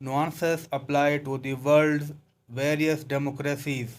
nuances apply to the world's various democracies।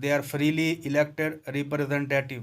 their freely elected representative।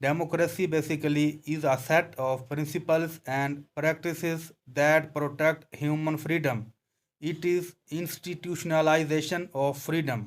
Democracy basically is a set of principles and practices that protect human freedom। It is institutionalization of freedom।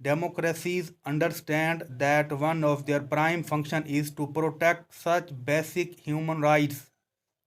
Democracies understand that one of their prime function is to protect such basic human rights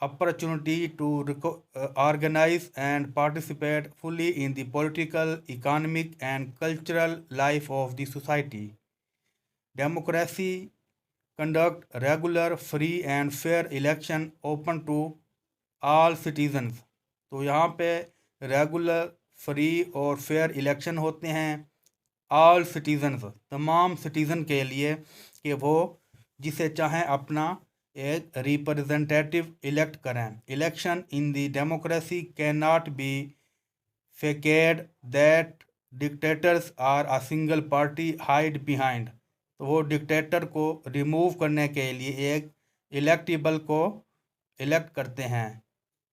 opportunity to organize and participate fully in the political, economic and cultural life of the society। Democracy conduct regular, free and fair election open to all citizens, تو یہاں پہ regular free اور fair election ہوتے ہیں آل citizens, تمام citizen کے لیے، کہ وہ جسے چاہیں اپنا ایک ریپرزنٹیٹیو الیکٹ کریں. Election in the democracy can not be facade that dictators are a single party hide behind. تو وہ ڈکٹیٹر کو ریموو کرنے کے لیے ایک الیکٹیبل کو الیکٹ کرتے ہیں،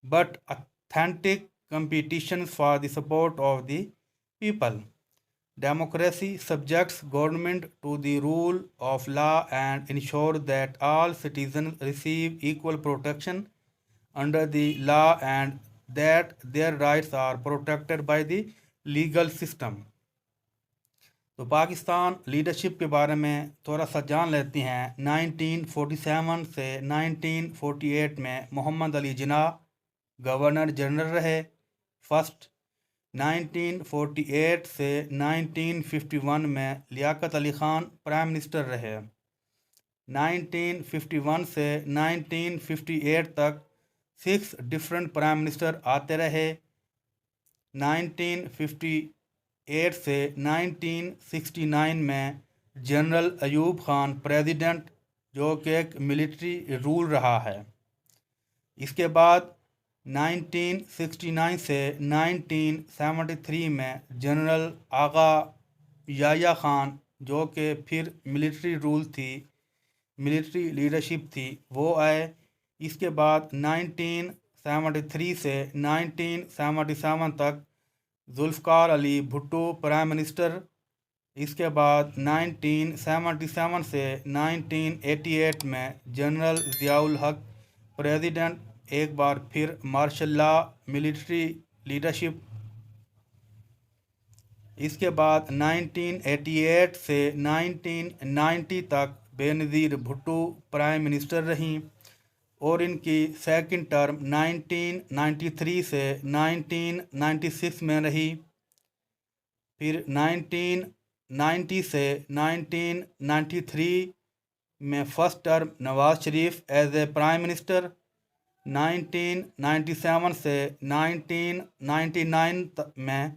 but authentic competition for the support of the people. Democracy subjects government to the rule of law and ensures that all citizens receive equal protection under the law and that their rights are protected by the legal system. تو Pakistan leadership کے بارے میں تھوڑا سا جان لیتے ہیں. 1947 سے 1948 میں محمد علی جناح گورنر جنرل رہے فرسٹ. 1948 سے 1951 میں لیاقت علی خان پرائم منسٹر رہے. 1951 سے 1958 تک 6 ڈفرینٹ پرائم منسٹر آتے رہے. 1958 سے 1969 میں جنرل ایوب خان پریزیڈنٹ، جو کہ ایک ملٹری رول رہا ہے. اس کے بعد 1969 سے 1973 میں جنرل آغا یحییٰ خان، جو کہ پھر ملٹری رول تھی، ملٹری لیڈرشپ تھی، وہ آئے. اس کے بعد 1973 سے 1977 تک ذوالفقار علی بھٹو پرائم منسٹر. اس کے بعد 1977 سے 1988 میں جنرل ضیاء الحق پریزیڈنٹ. ایک بار پھر مارشل لا ملٹری لیڈرشپ. اس کے بعد 1988 سے 1990 تک بے نظیر بھٹو پرائم منسٹر رہیں، اور ان کی سیکنڈ ٹرم 1993 سے 1996 میں رہی. پھر 1990 سے 1993 میں first term Nawaz Sharif as a prime minister. 1997 سے 1999 میں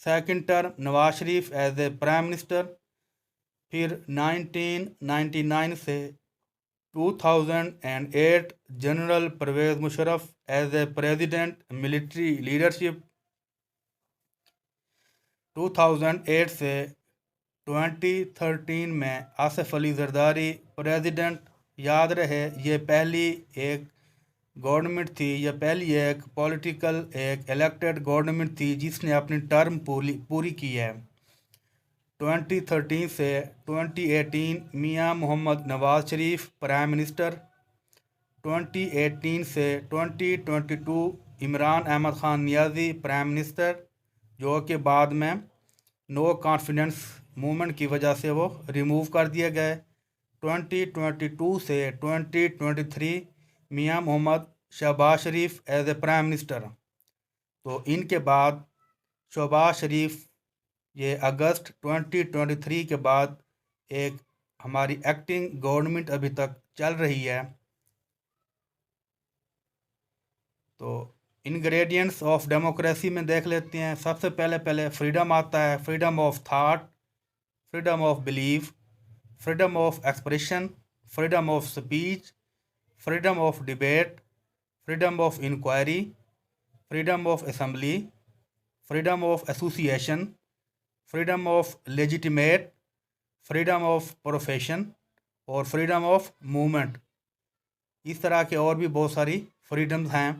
second term Nawaz Sharif as a prime minister. پھر 1999 سے 2008 general Pervez Musharraf as a president military leadership. 2008 سے 2013 میں آصف علی زرداری پریزیڈنٹ. یاد رہے یہ پہلی ایک گورنمنٹ تھی، یہ پہلی ایک پولیٹیکل ایک الیکٹڈ گورنمنٹ تھی جس نے اپنی ٹرم پوری کی ہے. 2013 سے 2018 میاں محمد نواز شریف پرائم منسٹر. 2018 سے 2022 عمران احمد خان نیازی پرائم منسٹر، جو کہ بعد میں نو کانفیڈنس موومنٹ کی وجہ سے وہ ریموو کر دیے گئے. 2022 سے 2023 میاں محمد شہباز شریف ایز اے پرائم منسٹر. تو ان کے بعد شہباز شریف یہ اگست 2023 کے بعد ایک ہماری ایکٹنگ گورنمنٹ ابھی تک چل رہی ہے. تو انگریڈینٹس آف ڈیموکریسی میں دیکھ لیتے ہیں. سب سے پہلے فریڈم آتا ہے. Freedom of thought, freedom of belief, freedom of expression, freedom of speech, freedom of debate, freedom of inquiry, freedom of assembly, freedom of association, freedom of legitimate, freedom of profession اور freedom of movement. اس طرح کے اور بھی بہت ساری freedoms ہیں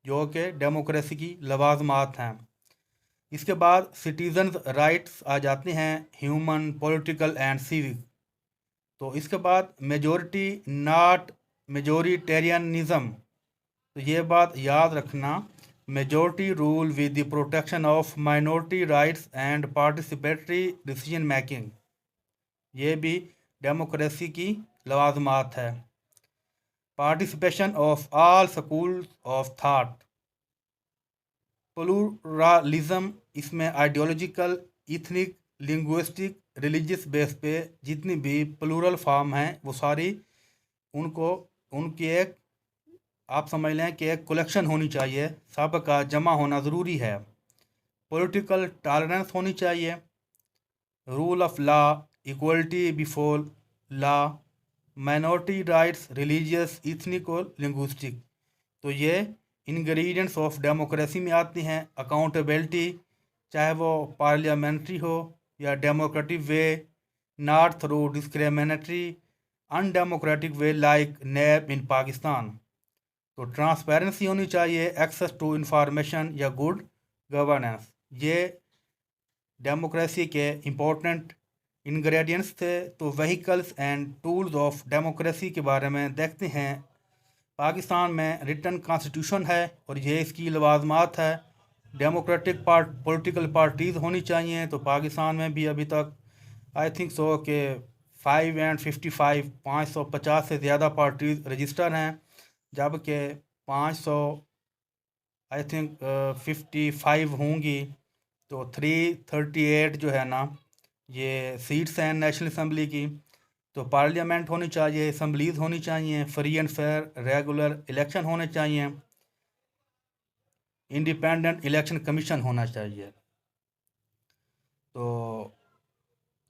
جو کہ ڈیموکریسی کی لوازمات ہیں. اس کے بعد سٹیزنز رائٹس آ جاتے ہیں، ہیومن، پولیٹیکل اینڈ سیوک. تو اس کے بعد میجورٹی ناٹ میجورٹیرینزم. تو یہ بات یاد رکھنا، majority rule with the protection of minority rights and participatory decision making. یہ بھی ڈیموکریسی کی لوازمات ہے. Participation of all schools of thought. Pluralism, اس میں ideological, ethnic, linguistic, religious base پہ جتنی بھی پلورل فارم ہیں وہ ساری ان کی ایک آپ سمجھ لیں کہ ایک کلیکشن ہونی چاہیے، سب کا جمع ہونا ضروری ہے، پولیٹیکل ٹالرنس ہونی چاہیے، rule of law, equality before law, minority rights, religious, ethnic اور لنگوسٹک۔ تو یہ انگریڈینٹس آف ڈیموکریسی میں آتی ہیں۔ اکاؤنٹیبلٹی، چاہے وہ پارلیامنٹری ہو یا democratic way, not through discriminatory undemocratic way like NAB in Pakistan. تو ٹرانسپیرنسی ہونی چاہیے، ایکسیس ٹو انفارمیشن یا گڈ گورننس۔ یہ ڈیموکریسی کے امپورٹنٹ انگریڈینٹس تھے۔ تو vehicles and tools of democracy کے بارے میں دیکھتے ہیں۔ پاکستان میں ریٹن کانسٹیٹیوشن ہے اور یہ اس کی لوازمات ہے۔ ڈیموکریٹک پولیٹیکل پارٹیز ہونی چاہیے۔ تو پاکستان میں بھی ابھی تک آئی تھنک سو کہ 550 سے زیادہ پارٹیز رجسٹر ہیں، جبکہ 500 آئی تھنک 55 ہوں گی۔ تو 338 جو ہے نا یہ سیٹس ہیں نیشنل اسمبلی کی۔ تو پارلیمنٹ ہونی چاہیے، اسمبلیز ہونی چاہیے، free and fair regular election ہونے چاہیے، انڈیپینڈنٹ الیکشن کمیشن ہونا چاہیے۔ تو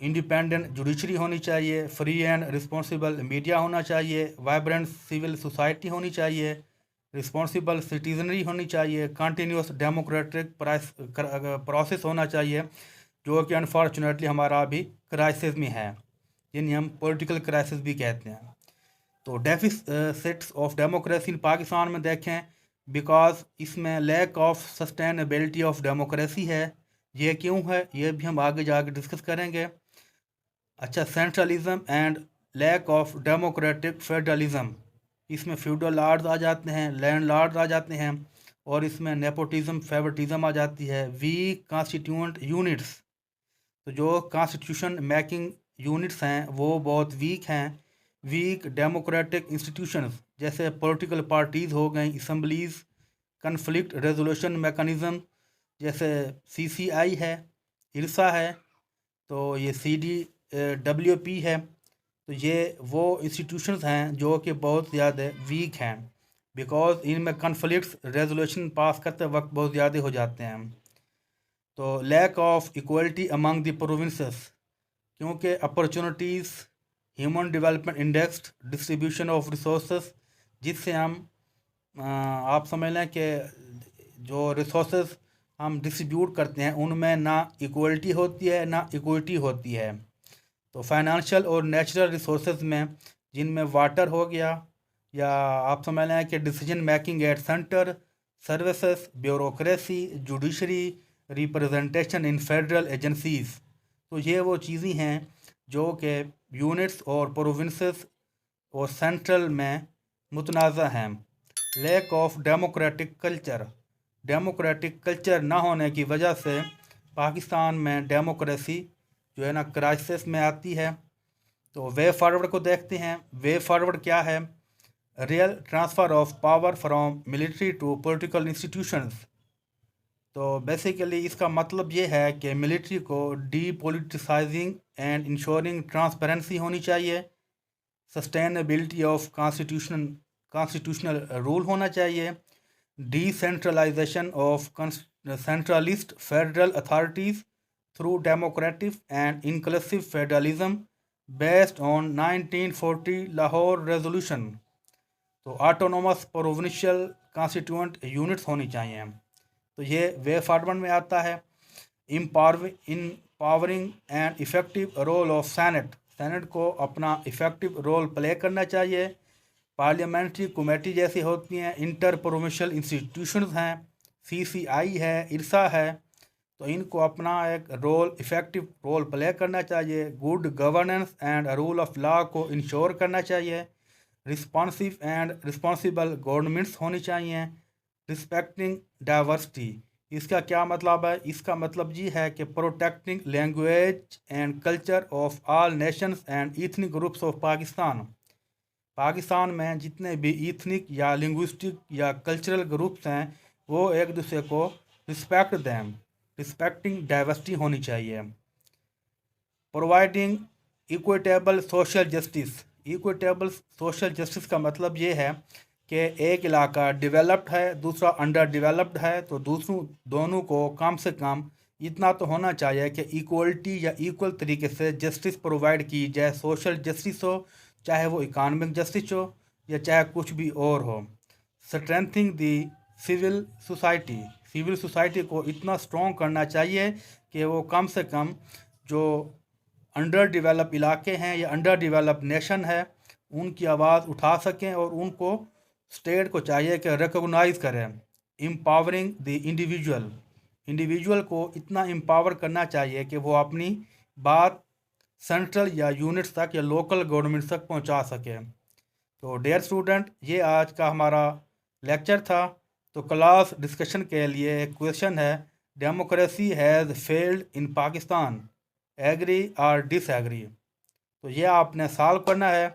انڈیپینڈنٹ جوڈیشری ہونی چاہیے، فری اینڈ رسپانسیبل میڈیا ہونا چاہیے، وائبرنٹ سول سوسائٹی ہونی چاہیے، رسپانسیبل سٹیزنری ہونی چاہیے، کنٹینیوس ڈیموکریٹک پروسیس ہونا چاہیے، جو کہ انفارچونیٹلی ہمارا ابھی کرائسس میں ہے، جنہیں ہم پولیٹیکل کرائسس بھی کہتے ہیں۔ تو deficits of democracy in Pakistan میں دیکھیں، بیکاز اس میں lack of sustainability of democracy ہے۔ یہ کیوں ہے یہ بھی ہم آگے جا کے ڈسکس کریں گے۔ اچھا، centralism and lack of democratic federalism, اس میں فیوڈل لارڈز آ جاتے ہیں، لینڈ لارڈز آ جاتے ہیں، اور اس میں نیپوٹزم فیورٹزم آ جاتی ہے۔ ویک کانسٹیٹیوئنٹ یونٹس، تو جو کانسٹیٹیوشن میکنگ یونٹس ہیں وہ بہت ویک ہیں۔ ویک ڈیموکریٹک انسٹیٹیوشنز جیسے پولیٹیکل پارٹیز ہو گئیں، اسمبلیز، کنفلکٹ ریزولوشن میکانزم جیسے CCI ہے، ارسا ہے، تو یہ CDWP ہے۔ تو یہ وہ انسٹیٹیوشنز ہیں جو کہ بہت زیادہ ویک ہیں، بیکاز ان میں کنفلکٹس ریزولوشن پاس کرتے وقت بہت زیادہ ہو جاتے ہیں۔ تو lack of equality among the provinces, کیونکہ opportunities, human development index, distribution of resources, جس سے ہم آپ سمجھ لیں کہ جو ریسورسز ہم ڈسٹریبیوٹ کرتے ہیں ان میں نہ ایکوالٹی ہوتی ہے نہ ایکوٹی ہوتی ہے۔ تو فائنانشیل اور نیچرل ریسورسز میں، جن میں واٹر ہو گیا، یا آپ سمجھ لیں کہ decision making at centre, services, bureaucracy, judiciary, representation in federal agencies, تو یہ وہ چیزیں ہیں جو کہ یونٹس اور پروونسز اور سینٹرل میں متنازع ہیں۔ Leak of democratic culture, democratic culture نہ ہونے کی وجہ سے پاکستان میں ڈیموکریسی جو ہے نا کرائسس میں آتی ہے۔ تو وے فارورڈ کو دیکھتے ہیں۔ وے فارورڈ کیا ہے؟ Real transfer of power from military to political institutions. تو بیسیکلی اس کا مطلب یہ ہے کہ ملٹری کو depoliticising and ensuring transparency ہونی چاہیے، سسٹینیبلٹی آف کانسٹیٹیوشنل رول ہونا چاہیے، decentralisation of centralist federal authorities through democratic and inclusive federalism based on 1940 Lahore resolution. تو آٹونومس پروونشل کانسٹیٹیوئنٹ یونٹس ہونی چاہیے۔ تو یہ وے فارورڈ میں آتا ہے۔ Empowering and effective role of Saint, Saint کو اپنا افیکٹو رول پلے کرنا چاہیے۔ پارلیمنٹری کمیٹی جیسی ہوتی ہیں، انٹر پروونشل انسٹیٹیوشنز ہیں، CCI ہے، ارسا ہے، تو ان کو اپنا ایک رول، افیکٹو رول پلے کرنا چاہیے۔ Good governance and rule of law کو انشور کرنا چاہیے۔ رسپانسو اینڈ رسپانسیبل گورنمنٹس ہونی چاہیے۔ رسپیکٹنگ ڈائیورسٹی، اس کا کیا مطلب ہے؟ اس کا مطلب یہ ہے کہ protecting language and culture of all nations and ethnic groups of Pakistan. Pakistan میں جتنے بھی ایتھنک یا لنگوسٹک یا کلچرل گروپس ہیں وہ ایک دوسرے کو رسپیکٹ دیں۔ رسپیکٹنگ ڈائیورسٹی ہونی چاہیے۔ Providing equitable social justice, equitable social justice کا مطلب یہ ہے کہ ایک علاقہ ڈیولپڈ ہے دوسرا انڈر ڈیولپڈ ہے، تو دونوں کو کم سے کم اتنا تو ہونا چاہیے کہ ایکولٹی یا ایکول طریقے سے جسٹس پرووائڈ کی جائے، سوشل جسٹس ہو، چاہے وہ اکانومک جسٹس ہو یا چاہے کچھ بھی اور ہو۔ اسٹرینتھنگ دی سول سوسائٹی کو اتنا اسٹرانگ کرنا چاہیے کہ وہ کم سے کم جو انڈر ڈیولپ علاقے ہیں یا انڈر ڈیولپ نیشن ہے ان کی آواز اٹھا سکیں، اور ان کو اسٹیٹ کو چاہیے کہ ریکگنائز کریں۔ امپاورنگ دی انڈیویجول کو اتنا امپاور کرنا چاہیے کہ وہ اپنی بات سینٹرل یا یونٹس تک یا لوکل گورنمنٹس تک پہنچا سکے۔ تو ڈیئر اسٹوڈنٹ، یہ آج کا ہمارا لیکچر تھا۔ تو کلاس ڈسکشن کے لیے ایک کویشچن ہے، democracy has failed in Pakistan, agree اور ڈس ایگری؟ تو یہ آپ نے سالو کرنا ہے۔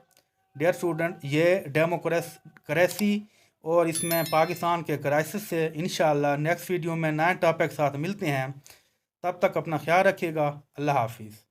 ڈیئر اسٹوڈنٹ، یہ ڈیموکریسی اور اس میں پاکستان کے کرائسس سے انشاءاللہ نیکسٹ ویڈیو میں نئے ٹاپک ساتھ ملتے ہیں۔ تب تک اپنا خیال رکھیے گا۔ اللہ حافظ۔